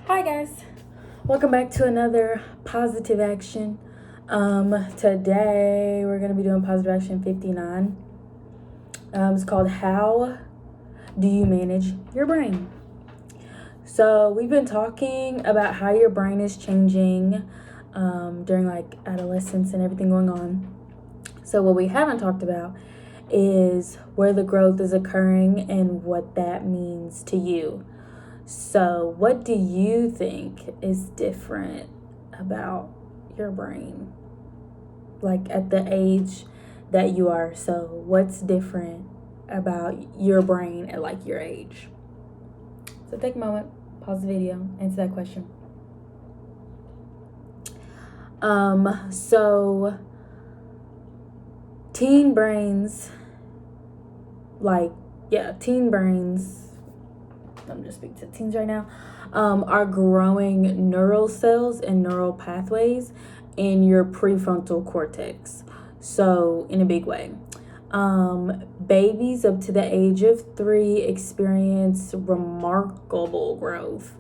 Hi guys, welcome back to another positive action. Today we're gonna be doing positive action 59. It's called How Do You Manage Your Brain? So we've been talking about how your brain is changing during like adolescence and everything going on. So what we haven't talked about is where the growth is occurring and what that means to you. So, what do you think is different about your brain? Like at the age that you are. So, what's different about your brain at like your age? So, take a moment, pause the video, answer that question. So teen brains, teen brains, I'm just speaking to teens right now, are growing neural cells and neural pathways in your prefrontal cortex. So, in a big way. Babies up to the age of 3 experience remarkable growth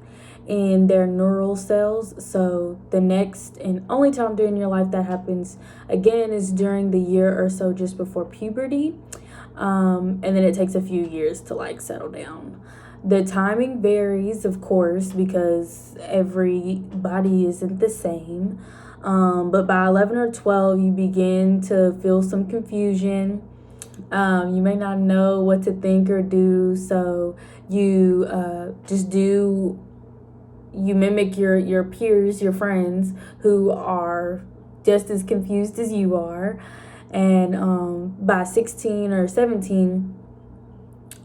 in their neural cells. So, the next and only time during your life that happens again is during the year or so just before puberty. And then it takes a few years to like settle down. The timing varies, of course, because every body isn't the same. But by 11 or 12, you begin to feel some confusion. You may not know what to think or do, so you you mimic your peers, your friends who are just as confused as you are. And by 16 or 17,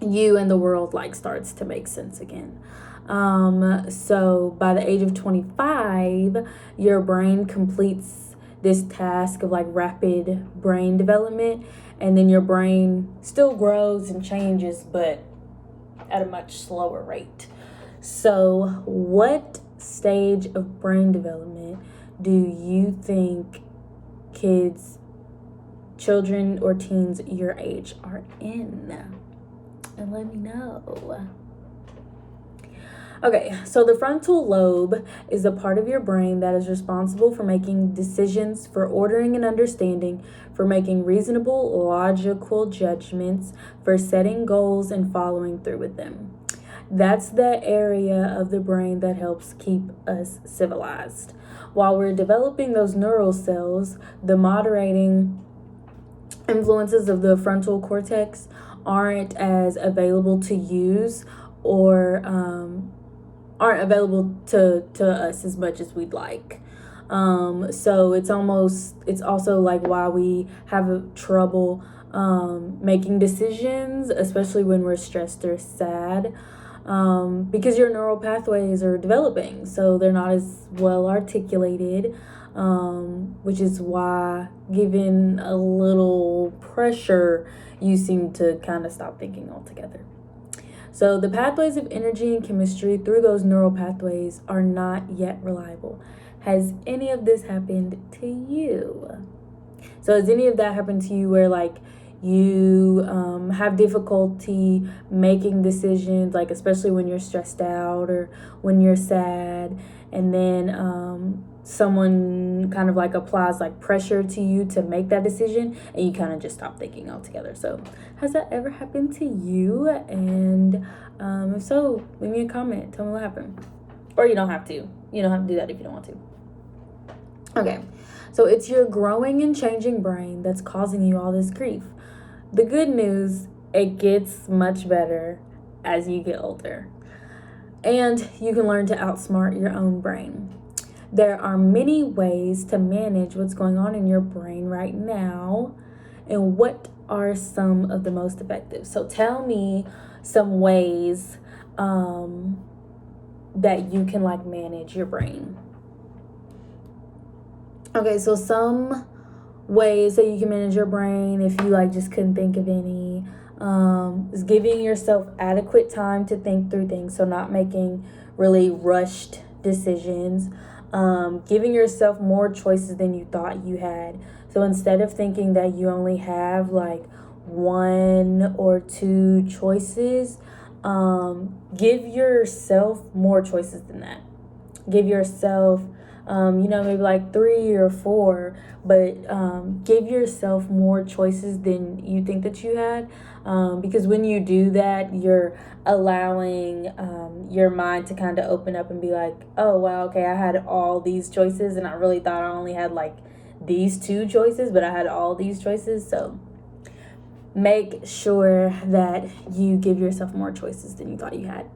you and the world like starts to make sense again. So by the age of 25, your brain completes this task of like rapid brain development, and then your brain still grows and changes, but at a much slower rate. So what stage of brain development do you think children or teens your age are in? And let me know. Okay, so the frontal lobe is a part of your brain that is responsible for making decisions, for ordering and understanding, for making reasonable, logical judgments, for setting goals and following through with them. That's the area of the brain that helps keep us civilized. While we're developing those neural cells, the moderating influences of the frontal cortex aren't as available to use or aren't available to us as much as we'd like. So it's also like why we have trouble making decisions, especially when we're stressed or sad, because your neural pathways are developing, so they're not as well articulated, which is why, given a little pressure, you seem to kind of stop thinking altogether. So the pathways of energy and chemistry through those neural pathways are not yet reliable. Has any of this happened to you? So has any of that happened to you where like you have difficulty making decisions, like especially when you're stressed out or when you're sad, and then someone kind of like applies like pressure to you to make that decision and you kind of just stop thinking altogether? So has that ever happened to you? And if so, leave me a comment, tell me what happened. Or you don't have to do that if you don't want to. Okay, so it's your growing and changing brain that's causing you all this grief. The good news, it gets much better as you get older, and you can learn to outsmart your own brain. There are many ways to manage what's going on in your brain right now, and what are some of the most effective? So tell me some ways that you can like manage your brain. Okay, so some ways that you can manage your brain, if you like just couldn't think of any, is giving yourself adequate time to think through things, so not making really rushed decisions, giving yourself more choices than you thought you had. So instead of thinking that you only have like 1 or 2 choices, give yourself more choices than that. give yourself, maybe like 3 or 4, but give yourself more choices than you think that you had. Because when you do that, you're allowing your mind to kind of open up and be like, oh, wow, okay, I had all these choices, and I really thought I only had like these 2 choices, but I had all these choices. So make sure that you give yourself more choices than you thought you had.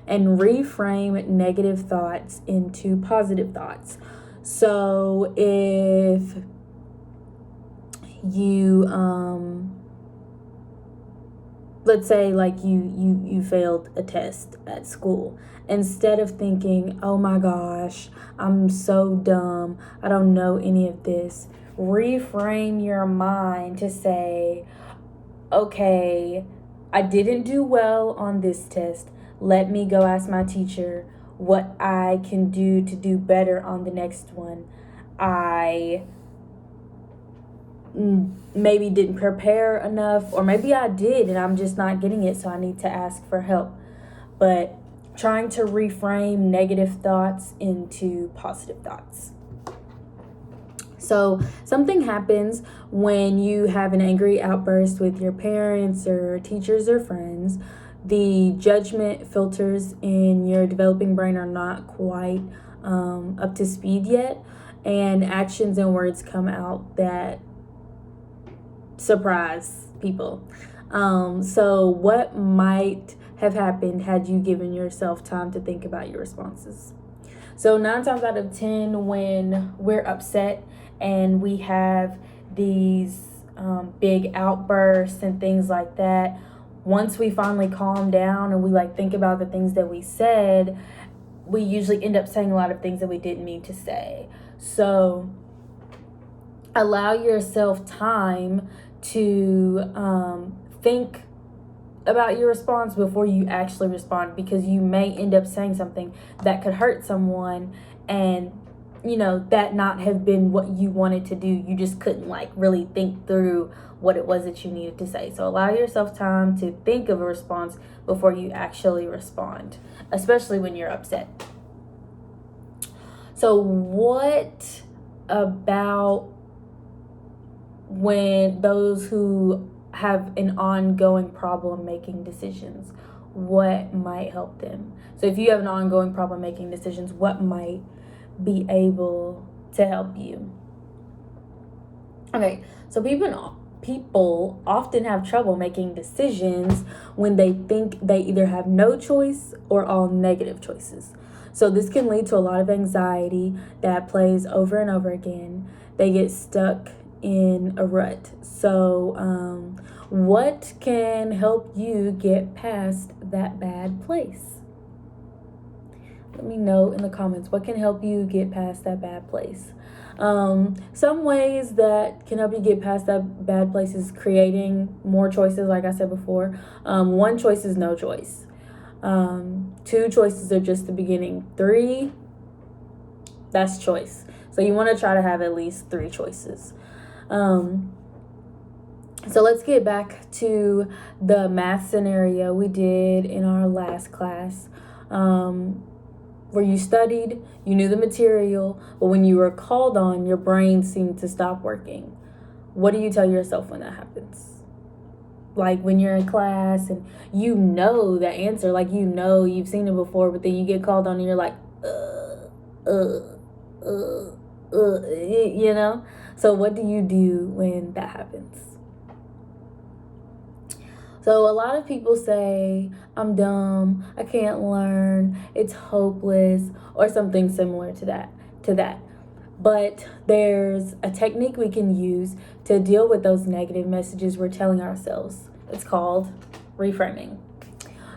And reframe negative thoughts into positive thoughts. So if you let's say like you failed a test at school, instead of thinking, oh my gosh, I'm so dumb, I don't know any of this, reframe your mind to say, okay, I didn't do well on this test. Let me go ask my teacher what I can do to do better on the next one. I maybe didn't prepare enough, or maybe I did and I'm just not getting it, so I need to ask for help. But trying to reframe negative thoughts into positive thoughts. So something happens when you have an angry outburst with your parents or teachers or friends. The judgment filters in your developing brain are not quite up to speed yet, and actions and words come out that surprise people. So what might have happened had you given yourself time to think about your responses? So 9 times out of 10, when we're upset and we have these big outbursts and things like that, once we finally calm down and we like think about the things that we said, we usually end up saying a lot of things that we didn't mean to say. So allow yourself time to think about your response before you actually respond, because you may end up saying something that could hurt someone, and that not have been what you wanted to do. You just couldn't like really think through what it was that you needed to say. So allow yourself time to think of a response before you actually respond, especially when you're upset. So what about when those who have an ongoing problem making decisions? What might help them? So if you have an ongoing problem making decisions, what might be able to help you? Okay, so people often have trouble making decisions when they think they either have no choice or all negative choices. So this can lead to a lot of anxiety that plays over and over again. They get stuck in a rut. So what can help you get past that bad place? Let me know in the comments what can help you get past that bad place. Some ways that can help you get past that bad place is creating more choices, like I said before. 1 choice is no choice. 2 choices are just the beginning. 3, that's choice. So you want to try to have at least 3 choices. So let's get back to the math scenario we did in our last class, where you studied, you knew the material, but when you were called on, your brain seemed to stop working. What do you tell yourself when that happens? Like when you're in class and you know the answer, like you've seen it before, but then you get called on and you're like, So what do you do when that happens? So a lot of people say, I'm dumb, I can't learn, it's hopeless, or something similar to that. But there's a technique we can use to deal with those negative messages we're telling ourselves. It's called reframing.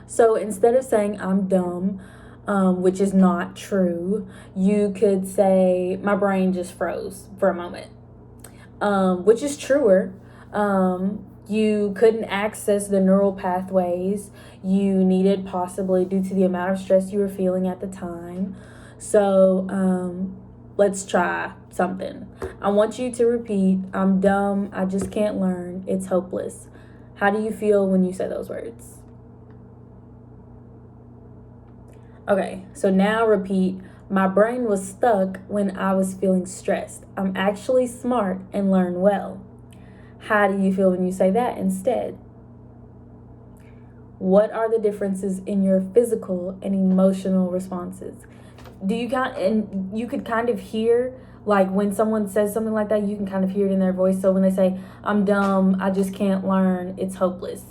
So instead of saying I'm dumb, which is not true, you could say my brain just froze for a moment, which is truer. You couldn't access the neural pathways you needed, possibly due to the amount of stress you were feeling at the time. So let's try something. I want you to repeat, I'm dumb, I just can't learn, it's hopeless. How do you feel when you say those words? Okay, so now repeat, My brain was stuck when I was feeling stressed. I'm actually smart and learn well. How do you feel when you say that instead? What are the differences in your physical and emotional responses? And you could kind of hear, like, when someone says something like that, you can kind of hear it in their voice. So when they say, I'm dumb, I just can't learn, it's hopeless.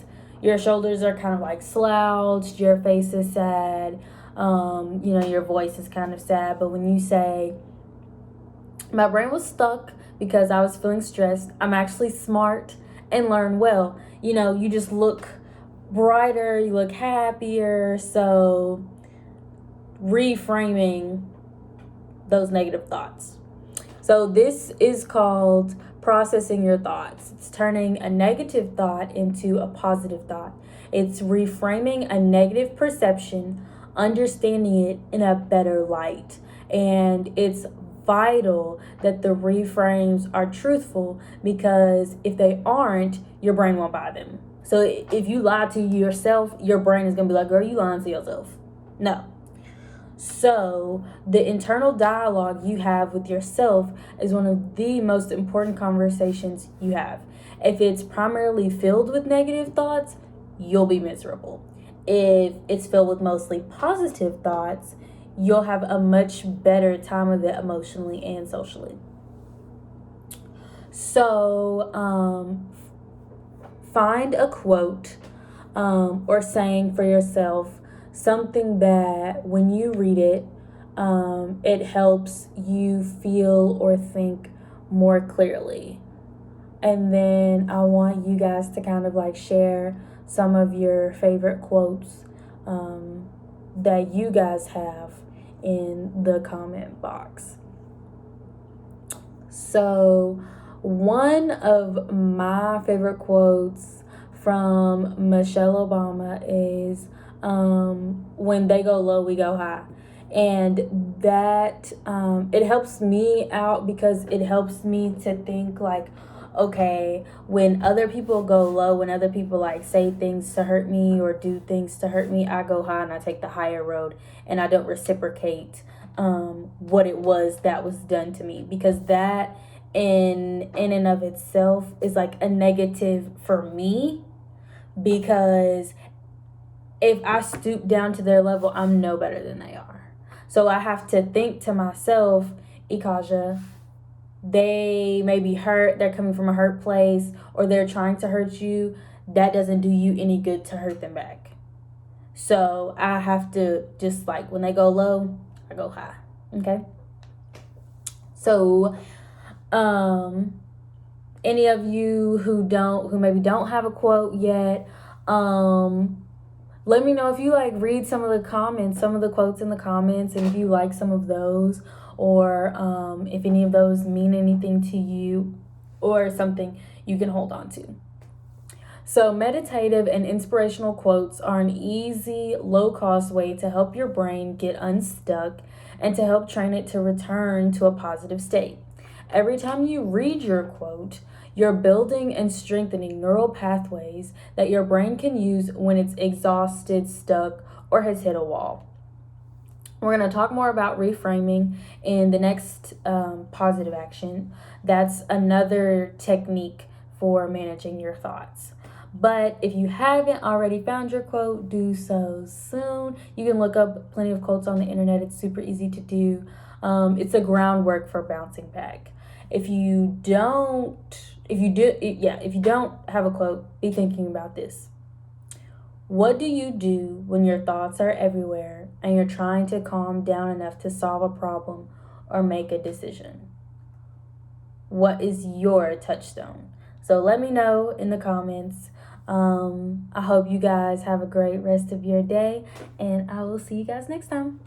Your shoulders are kind of like slouched, your face is sad, your voice is kind of sad. But when you say, my brain was stuck because I was feeling stressed, I'm actually smart and learn well, you just look brighter, you look happier. So reframing those negative thoughts. So this is called processing your thoughts. It's turning a negative thought into a positive thought. It's reframing a negative perception, understanding it in a better light. And it's vital that the reframes are truthful, because if they aren't, your brain won't buy them. So if you lie to yourself, your brain is going to be like, girl, you lying to yourself. No. So the internal dialogue you have with yourself is one of the most important conversations you have. If it's primarily filled with negative thoughts, you'll be miserable. If it's filled with mostly positive thoughts, you'll have a much better time of it emotionally and socially. So find a quote or saying for yourself, something that when you read it, it helps you feel or think more clearly. And then I want you guys to kind of like share some of your favorite quotes that you guys have in the comment box. So one of my favorite quotes from Michelle Obama is, when they go low, we go high. And that it helps me out, because it helps me to think like, okay, when other people go low, when other people like say things to hurt me or do things to hurt me, I go high and I take the higher road, and I don't reciprocate what it was that was done to me, because that in and of itself is like a negative for me, because if I stoop down to their level, I'm no better than they are. So I have to think to myself, Ikaja, they may be hurt, they're coming from a hurt place, or they're trying to hurt you. That doesn't do you any good to hurt them back. So I have to just, like, when they go low, I go high. Okay? So any of you who maybe don't have a quote yet, let me know if you like read some of the comments, some of the quotes in the comments, and if you like some of those, or if any of those mean anything to you or something you can hold on to. So meditative and inspirational quotes are an easy, low-cost way to help your brain get unstuck and to help train it to return to a positive state. Every time you read your quote, you're building and strengthening neural pathways that your brain can use when it's exhausted, stuck, or has hit a wall. We're going to talk more about reframing in the next positive action. That's another technique for managing your thoughts. But if you haven't already found your quote, do so soon. You can look up plenty of quotes on the internet. It's super easy to do. It's a groundwork for bouncing back. If you don't have a quote, be thinking about this. What do you do when your thoughts are everywhere and you're trying to calm down enough to solve a problem or make a decision? What is your touchstone? So let me know in the comments. I hope you guys have a great rest of your day, and I will see you guys next time.